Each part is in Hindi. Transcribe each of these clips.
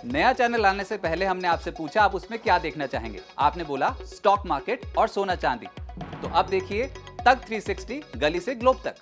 नया चैनल लाने से पहले हमने आपसे पूछा आप उसमें क्या देखना चाहेंगे। आपने बोला स्टॉक मार्केट और सोना चांदी। तो अब देखिए तक 360 गली से ग्लोब तक।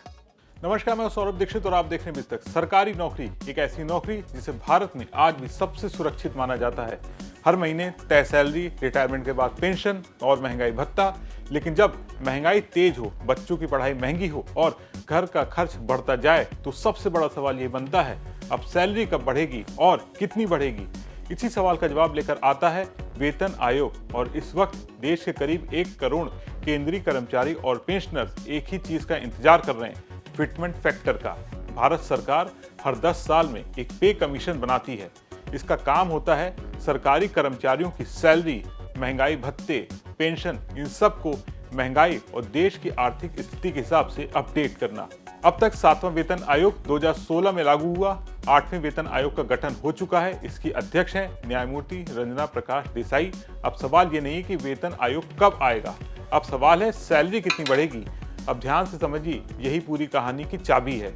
नमस्कार, मैं सौरभ दीक्षित और आप देख रहे हैं अभी तक। सरकारी नौकरी एक ऐसी नौकरी जिसे भारत में आज भी सबसे सुरक्षित माना जाता है। हर महीने तय सैलरी, रिटायरमेंट के बाद पेंशन और महंगाई भत्ता। लेकिन जब महंगाई तेज हो, बच्चों की पढ़ाई महंगी हो और घर का खर्च बढ़ता जाए तो सबसे बड़ा सवाल ये बनता है अब सैलरी कब बढ़ेगी और कितनी बढ़ेगी। इसी सवाल का जवाब लेकर आता है वेतन आयोग। और इस वक्त देश के करीब 1 करोड़ केंद्रीय कर्मचारी और पेंशनर्स एक ही चीज का इंतजार कर रहे हैं, फिटमेंट फैक्टर का। भारत सरकार हर 10 साल में एक पे कमीशन बनाती है। इसका काम होता है सरकारी कर्मचारियों की सैलरी, महंगाई भत्ते, पेंशन, इन सब को महंगाई और देश की आर्थिक स्थिति के हिसाब से अपडेट करना। अब तक 7वां वेतन आयोग 2016 में लागू हुआ। 8वें वेतन आयोग का गठन हो चुका है। इसकी अध्यक्ष हैं न्यायमूर्ति रंजना प्रकाश देसाई। अब सवाल ये नहीं है कि वेतन आयोग कब आएगा, अब सवाल है सैलरी कितनी बढ़ेगी। अब ध्यान से समझिए, यही पूरी कहानी की चाबी है।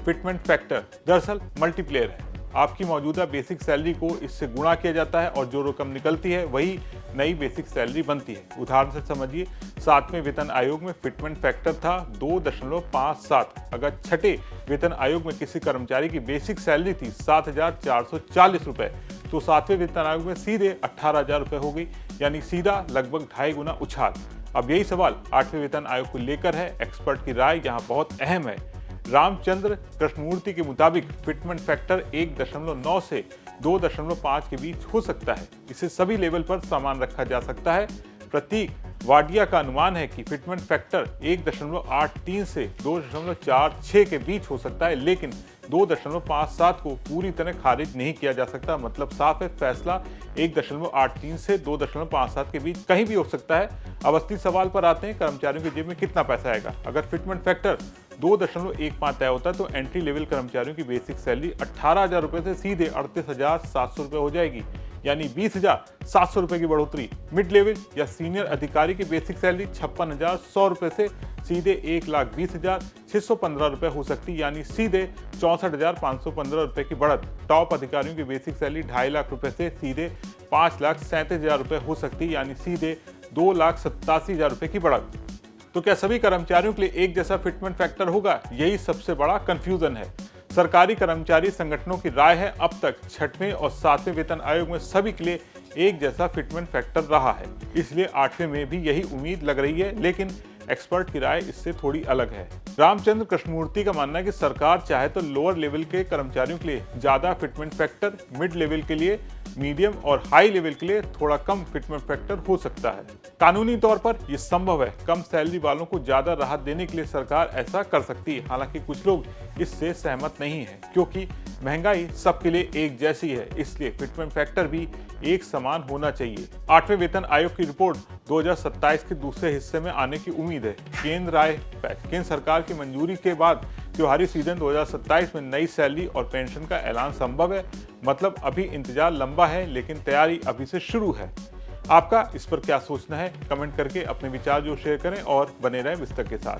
फिटमेंट फैक्टर दरअसल मल्टीप्लेयर है। आपकी मौजूदा बेसिक सैलरी को इससे गुणा किया जाता है और जो रकम निकलती है वही नई बेसिक सैलरी बनती है। उदाहरण से समझिए, 7वें वेतन आयोग में फिटमेंट फैक्टर था 2.57। अगर 6ठे वेतन आयोग में किसी कर्मचारी की बेसिक सैलरी थी 7,440 रुपए, तो 7वें वेतन आयोग में सीधे 18,000 रुपए हो गई, यानी सीधा लगभग 2.5 गुना उछाल। अब यही सवाल 8वें वेतन आयोग को लेकर है। एक्सपर्ट की राय यहाँ बहुत अहम है। रामचंद्र कृष्णमूर्ति के मुताबिक फिटमेंट फैक्टर 1.9 से 2.5 के बीच हो सकता है। इसे सभी लेवल पर समान रखा जा सकता है। प्रतीक वाडिया का अनुमान है कि फिटमेंट फैक्टर 1.83 से 2.46 के बीच हो सकता है, लेकिन 2.57 को पूरी तरह खारिज नहीं किया जा सकता। मतलब साफ है, फैसला 1.83 से 2.57 के बीच कहीं भी हो सकता है। अब असली सवाल पर आते हैं, कर्मचारियों की जेब में कितना पैसा आएगा। अगर फिटमेंट फैक्टर 2.15 तय होता है तो एंट्री लेवल कर्मचारियों की बेसिक सैलरी 18,000 रुपए से सीधे 38,700 रुपए हो जाएगी, यानी 20,700 रुपए की बढ़ोतरी। मिड लेवल या सीनियर अधिकारी की बेसिक सैलरी 56,100 रुपए से सीधे 1,20,615 रुपए हो सकती, यानी सीधे 64,515 रुपए की बढ़त। टॉप अधिकारियों की बेसिक सैलरी 2.5 लाख रुपए से सीधे 5,37,000 रुपए हो सकती, यानी सीधे 2,87,000 रुपए की बढ़त। तो क्या सभी कर्मचारियों के लिए एक जैसा फिटमेंट फैक्टर होगा? यही सबसे बड़ा कंफ्यूजन है। सरकारी कर्मचारी संगठनों की राय है अब तक 6वें और 7वें वेतन आयोग में सभी के लिए एक जैसा फिटमेंट फैक्टर रहा है, इसलिए 8वें में भी यही उम्मीद लग रही है। लेकिन एक्सपर्ट की राय इससे थोड़ी अलग है। रामचंद्र कृष्णमूर्ति का मानना है कि सरकार चाहे तो लोअर लेवल के कर्मचारियों के लिए ज्यादा फिटमेंट फैक्टर, मिड लेवल के लिए मीडियम और हाई लेवल के लिए थोड़ा कम फिटमेंट फैक्टर हो सकता है। कानूनी तौर पर यह संभव है। कम सैलरी वालों को ज्यादा राहत देने के लिए सरकार ऐसा कर सकती है। हालांकि कुछ लोग इससे सहमत नहीं है, क्योंकि महंगाई सबके लिए एक जैसी है, इसलिए फिटमेंट फैक्टर भी एक समान होना चाहिए। 8वें वेतन आयोग की रिपोर्ट 2027 के दूसरे हिस्से में आने की उम्मीद है। केंद्र सरकार की मंजूरी के बाद त्योहारी सीजन 2027 में नई सैलरी और पेंशन का ऐलान संभव है। मतलब अभी इंतजार लंबा है, लेकिन तैयारी अभी से शुरू है। आपका इस पर क्या सोचना है? कमेंट करके अपने विचार जो शेयर करें और बने रहें विस्तक के साथ।